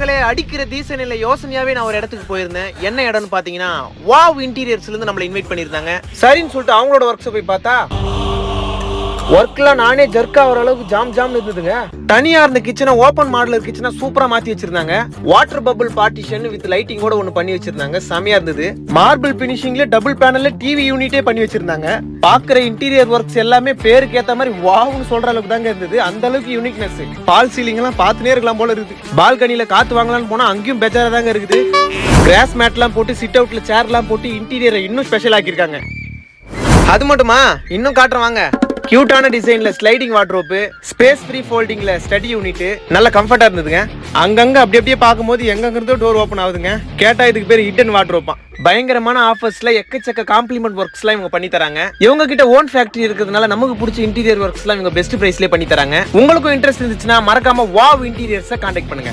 மக்களே, அடிக்கிற தீசனில யோசனையாவே நான் ஒரு இடத்துக்கு போயிருந்தேன். என்ன இடம்னு பாத்தீங்கன்னா வாவ் இன்டீரியர்ஸ்ல இருந்து நம்மள இன்வைட் பண்ணிருந்தாங்க. சரின்னு சொல்லிட்டு அவங்களோட ஒர்க்ஸ் போய் பார்த்தா ஒர்க்லாம் நானே ஜர்க் ஆகிற அளவுக்கு ஜாம் இருந்ததுங்க. தனியா இருந்த கிச்சனை ஓபன் மாடலர் கிச்சனா சூப்பரா மாத்தி வச்சிருந்தாங்க. வாட்டர் பபிள் பார்ட்டிஷன் வித் லைட்டிங்கோட ஒன்னு பண்ணி வச்சிருந்தாங்க. செமையா இருந்தது. மார்பிள் பினிஷிங்ல டபுள் பேனல்ல டிவி யூனிட்டே பண்ணி வச்சிருந்தாங்க. பாக்குற இன்டீரியர் ஒர்க்ஸ் எல்லாமே பேருக்கு ஏத்த மாதிரி வாவ்னு சொல்ற அளவுக்கு தாங்க இருந்தது. அந்த அளவுக்கு யூனிக்னஸ். பால் சீலிங் எல்லாம் பார்த்துனே இருக்கலாம் போல இருக்குது. பால்கனில காத்து வாங்கலாம்னு போனா அங்கேயும் பெஜாரா தாங்க இருக்குது. கிராஸ் மேட் எல்லாம் போட்டு சிட் அவுட்ல சேர் எல்லாம் போட்டு இன்டீரியரை இன்னும் ஸ்பெஷல் ஆக்கியிருக்காங்க. அது மட்டுமா, இன்னும் காட்டுறேன் வாங்க. கியூட்டான டிசைன்ல ஸ்லைடிங் வார்ட்ரோப், ஸ்பேஸ் ஃப்ரீ ஃபோல்டிங்ல ஸ்டடி யூனிட், நல்ல கம்ஃபர்ட்டா இருந்ததுங்க. அங்கங்க அப்படியே பார்க்கும்போது எங்கங்க இருந்தோ டோர் ஓபன் ஆகுதுங்க. கேட்டா இதுக்கு பேர் ஹிடன் வார்ட்ரோப்பா. பயங்கரமான ஆஃபர்ஸ்ல எக்கச்சக்க காம்ப்ளிமெண்ட் ஒர்க்ஸ்லாம் இவங்க பண்ணி தராங்க. இவங்க கிட்ட ஓன் ஃபேக்டரி இருக்கிறதுனால நமக்கு பிடிச்ச இன்டீரியர் ஒர்க்ஸ்லாம் இவங்க பெஸ்ட் பிரைஸ்லயே பண்ணி தராங்க. உங்களுக்கும் இன்ட்ரெஸ்ட் இருந்துச்சுன்னா மறக்காம வாவ் இன்டீரியர்ஸை கான்டாக்ட் பண்ணுங்க.